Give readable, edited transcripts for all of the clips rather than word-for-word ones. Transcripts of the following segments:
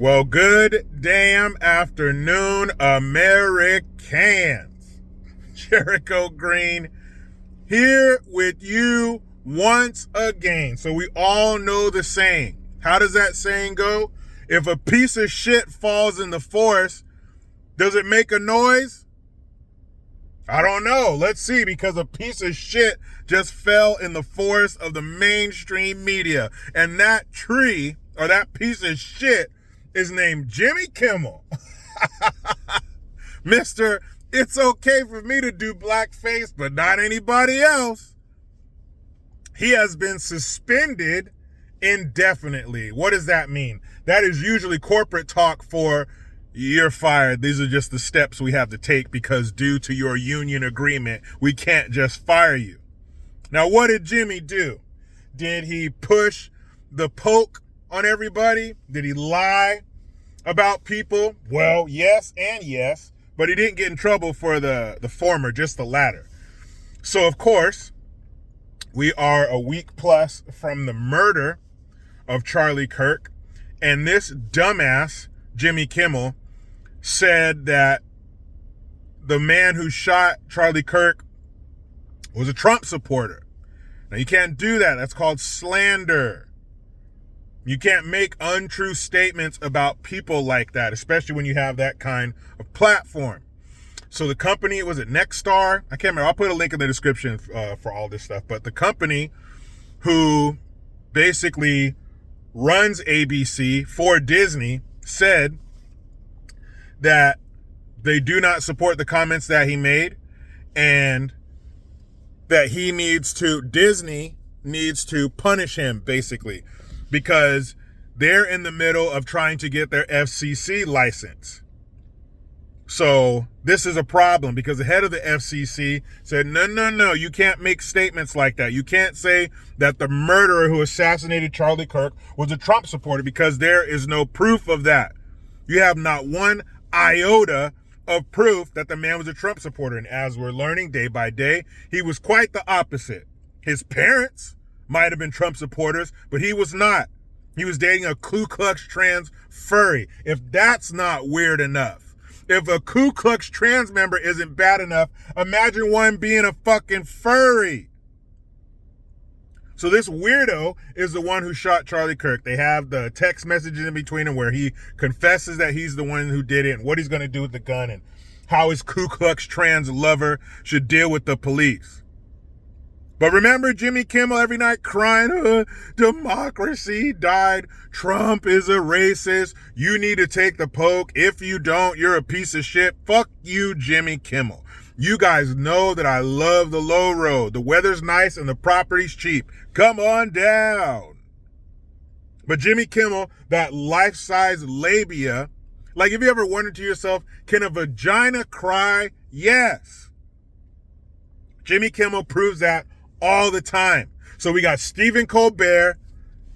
Well, good damn afternoon, Americans. Jericho Green here with you once again. So we all know the saying. How does that saying go? If a piece of shit falls in the forest, does it make a noise? I don't know. Let's see, because a piece of shit just fell in the forest of the mainstream media. And that tree, or that piece of shit, is named Jimmy Kimmel. Mr. It's okay for me to do blackface, but not anybody else. He has been suspended indefinitely. What does that mean? That is usually corporate talk for you're fired. These are just the steps we have to take because due to your union agreement, we can't just fire you. Now, what did Jimmy do? Did he push the poke on everybody? Did he lie about people? Well, yes and yes, but he didn't get in trouble for the former, just the latter. So, of course, we are a week plus from the murder of Charlie Kirk, and this dumbass, Jimmy Kimmel, said that the man who shot Charlie Kirk was a Trump supporter. Now, you can't do that. That's called slander. You can't make untrue statements about people like that, especially when you have that kind of platform. So the company, was it Nexstar? I can't remember. I'll put a link in the description for all this stuff. But the company who basically runs ABC for Disney said that they do not support the comments that he made and that Disney needs to punish him, basically, because they're in the middle of trying to get their FCC license. So this is a problem because the head of the FCC said, no, you can't make statements like that. You can't say that the murderer who assassinated Charlie Kirk was a Trump supporter because there is no proof of that. You have not one iota of proof that the man was a Trump supporter. And as we're learning day by day, he was quite the opposite. His parents might have been Trump supporters, but he was not. He was dating a Ku Klux trans furry. If that's not weird enough, if a Ku Klux trans member isn't bad enough, imagine one being a fucking furry. So this weirdo is the one who shot Charlie Kirk. They have the text messages in between them where he confesses that he's the one who did it and what he's going to do with the gun and how his Ku Klux trans lover should deal with the police. But remember Jimmy Kimmel every night crying, democracy died. Trump is a racist. You need to take the poke. If you don't, you're a piece of shit. Fuck you, Jimmy Kimmel. You guys know that I love the low road. The weather's nice and the property's cheap. Come on down. But Jimmy Kimmel, that life-size labia, like if you ever wondered to yourself, can a vagina cry? Yes. Jimmy Kimmel proves that all the time. So we got Stephen Colbert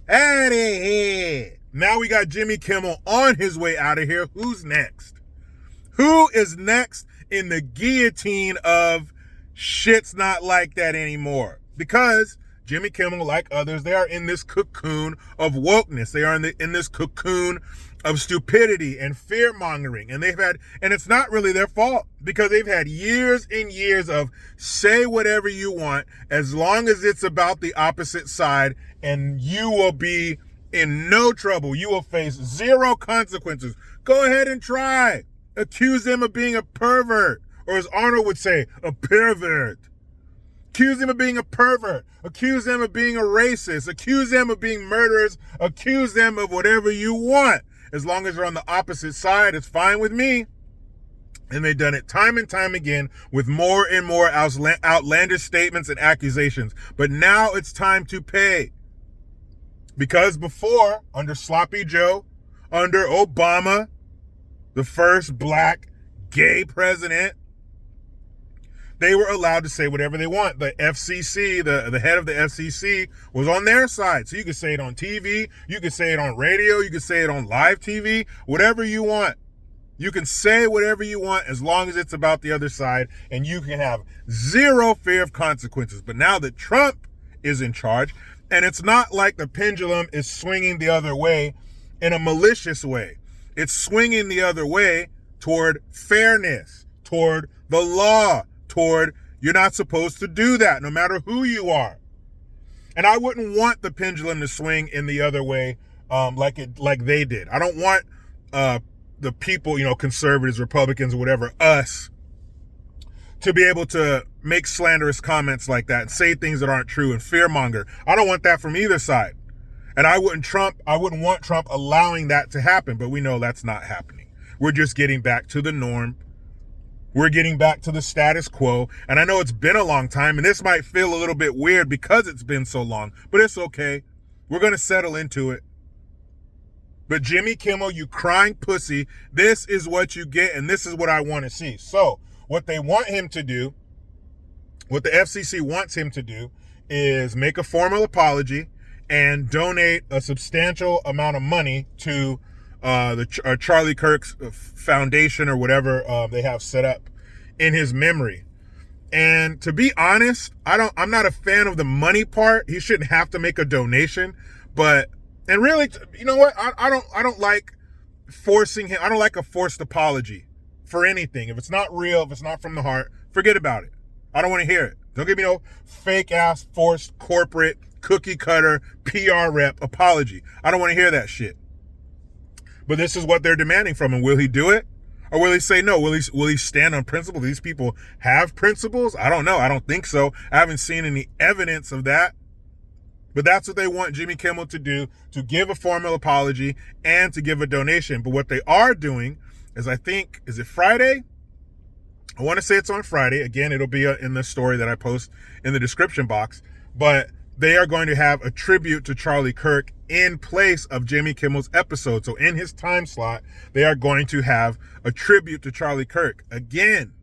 out of here. Now we got Jimmy Kimmel on his way out of here. Who's next? Who is next in the guillotine of shit's not like that anymore? Because Jimmy Kimmel, like others, they are in this cocoon of wokeness. They are in this cocoon of stupidity and fear-mongering. And it's not really their fault because they've had years and years of say whatever you want as long as it's about the opposite side and you will be in no trouble. You will face zero consequences. Go ahead and try. Accuse them of being a pervert, or as Arnold would say, a pervert. Accuse them of being a pervert. Accuse them of being a racist. Accuse them of being murderers. Accuse them of whatever you want. As long as they're on the opposite side, it's fine with me. And they've done it time and time again with more and more outlandish statements and accusations. But now it's time to pay. Because before, under Sloppy Joe, under Obama, the first black gay president, they were allowed to say whatever they want. The FCC, the head of the FCC was on their side. So you could say it on TV, you could say it on radio, you could say it on live TV, whatever you want. You can say whatever you want as long as it's about the other side, and you can have zero fear of consequences. But now that Trump is in charge, and it's not like the pendulum is swinging the other way in a malicious way. It's swinging the other way toward fairness, toward the law, toward you're not supposed to do that no matter who you are. And I wouldn't want the pendulum to swing in the other way like they did. I don't want the people, conservatives, Republicans, or whatever, us, to be able to make slanderous comments like that and say things that aren't true and fearmonger. I don't want that from either side. And I wouldn't want Trump allowing that to happen, but we know that's not happening. We're just getting back to the norm. We're getting back to the status quo. And I know it's been a long time, and this might feel a little bit weird because it's been so long, but it's okay. We're going to settle into it. But Jimmy Kimmel, you crying pussy, this is what you get, and this is what I want to see. So what they want him to do, what the FCC wants him to do, is make a formal apology and donate a substantial amount of money to the Charlie Kirk's foundation or whatever they have set up in his memory. And to be honest, I'm not a fan of the money part. He shouldn't have to make a donation, and really, you know what? I don't like forcing him. I don't like a forced apology for anything. If it's not real, if it's not from the heart, forget about it. I don't want to hear it. Don't give me no fake ass forced corporate cookie cutter PR rep apology. I don't want to hear that shit. But this is what they're demanding from him. Will he do it? Or will he say no? Will he stand on principle? These people have principles? I don't know. I don't think so. I haven't seen any evidence of that. But that's what they want Jimmy Kimmel to do, to give a formal apology and to give a donation. But what they are doing is, I think, is it Friday? I want to say it's on Friday. Again, it'll be in the story that I post in the description box. But they are going to have a tribute to Charlie Kirk in place of Jimmy Kimmel's episode. So in his time slot, they are going to have a tribute to Charlie Kirk. Again,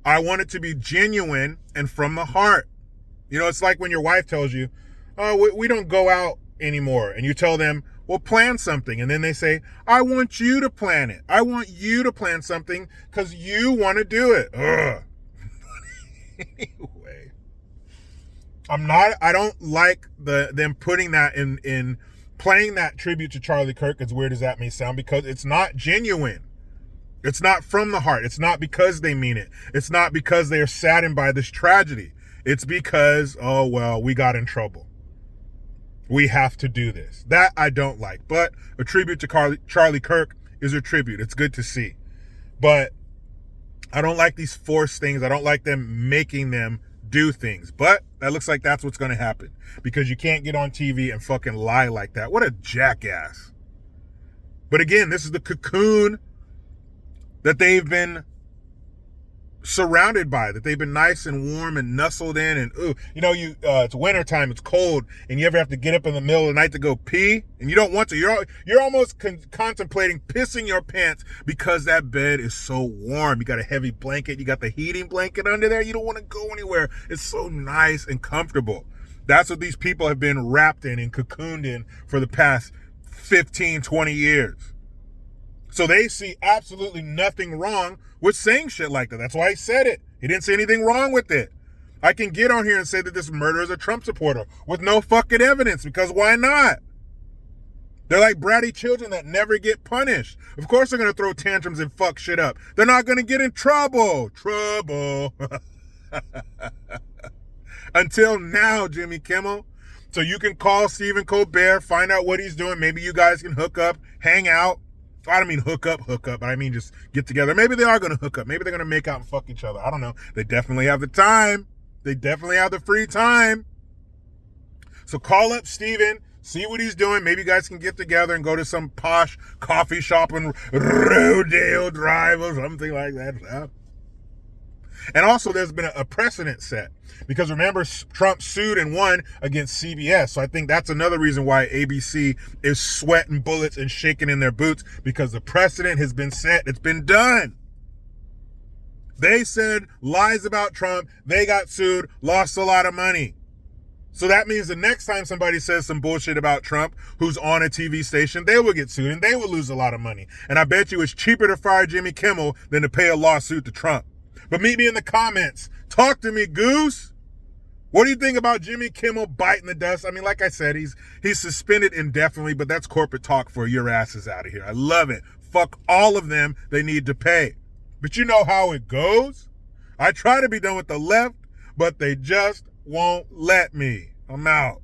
I want it to be genuine and from the heart. It's like when your wife tells you, oh, we don't go out anymore. And you tell them, well, plan something. And then they say, I want you to plan it. I want you to plan something because you want to do it. Ugh. Anyway, I don't like them putting that in playing that tribute to Charlie Kirk, as weird as that may sound, because it's not genuine. It's not from the heart. It's not because they mean it. It's not because they are saddened by this tragedy. It's because, oh, well, we got in trouble. We have to do this. That I don't like. But a tribute to Charlie Kirk is a tribute. It's good to see. But I don't like these forced things. I don't like them making them do things. But that looks like that's what's going to happen. Because you can't get on TV and fucking lie like that. What a jackass. But again, this is the cocoon that they've been surrounded by, that they've been nice and warm and nestled in, and it's wintertime, it's cold, and you ever have to get up in the middle of the night to go pee, and you don't want to. You're almost contemplating pissing your pants because that bed is so warm. You got a heavy blanket, you got the heating blanket under there. You don't want to go anywhere. It's so nice and comfortable. That's what these people have been wrapped in and cocooned in for the past 15, 20 years. So they see absolutely nothing wrong with saying shit like that. That's why he said it. He didn't say anything wrong with it. I can get on here and say that this murderer is a Trump supporter with no fucking evidence, because why not? They're like bratty children that never get punished. Of course they're going to throw tantrums and fuck shit up. They're not going to get in trouble. Until now, Jimmy Kimmel. So you can call Stephen Colbert, find out what he's doing. Maybe you guys can hook up, hang out. I don't mean hook up, but I mean just get together. Maybe they are going to hook up. Maybe they're going to make out and fuck each other. I don't know. They definitely have the time. They definitely have the free time. So call up Steven, see what he's doing. Maybe you guys can get together and go to some posh coffee shop on Rodeo Drive or something like that. And also there's been a precedent set, because remember, Trump sued and won against CBS. So I think that's another reason why ABC is sweating bullets and shaking in their boots, because the precedent has been set. It's been done. They said lies about Trump. They got sued, lost a lot of money. So that means the next time somebody says some bullshit about Trump who's on a TV station, they will get sued and they will lose a lot of money. And I bet you it's cheaper to fire Jimmy Kimmel than to pay a lawsuit to Trump. But meet me in the comments. Talk to me, Goose. What do you think about Jimmy Kimmel biting the dust? I mean, like I said, he's suspended indefinitely, but that's corporate talk for your asses out of here. I love it. Fuck all of them. They need to pay. But you know how it goes. I try to be done with the left, but they just won't let me. I'm out.